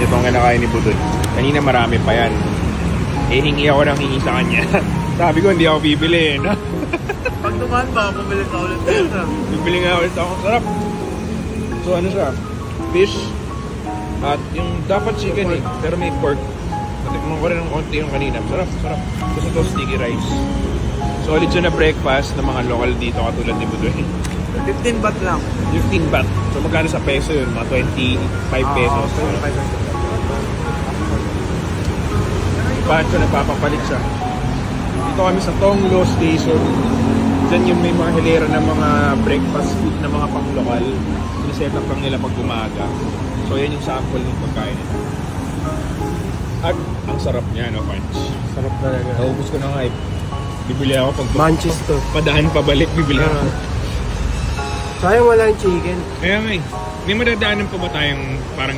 Itong kinakain ni Budoy. Kanina marami pa yan. Eh, hingi ako ng hingi sa kanya. Sabi ko, hindi ako bibili. No? Pag dumaan ba, bumili ka ulit. Bibili nga ulit ako. Sarap. So, ano siya? Fish. At yung dapat chicken eh. Pero may pork. Natikman ko rin ng konti yung kanina. Sarap, sarap. Gusto ito sticky rice. Solid siya na breakfast ng mga local dito katulad ni Budoy. 15 baht lang. 15 baht. So magkano sa peso yun? Mga 25 pesos. Bakit ko nagpapapalit siya? Dito kami sa Tonglo Station. Diyan yung may mga hilera ng mga breakfast food na mga pang-lokal. Siniset up lang nila pag umaga. So yan yung sample ng pagkain. At ang sarap niya, no, Punch? Sarap talaga. Naubos ko na nga eh. Bibili ako pag Manchester. padaan pabalik, bibili ako. Sayang wala yung chicken. Kaya nga eh. May madadaanan pa ba tayong parang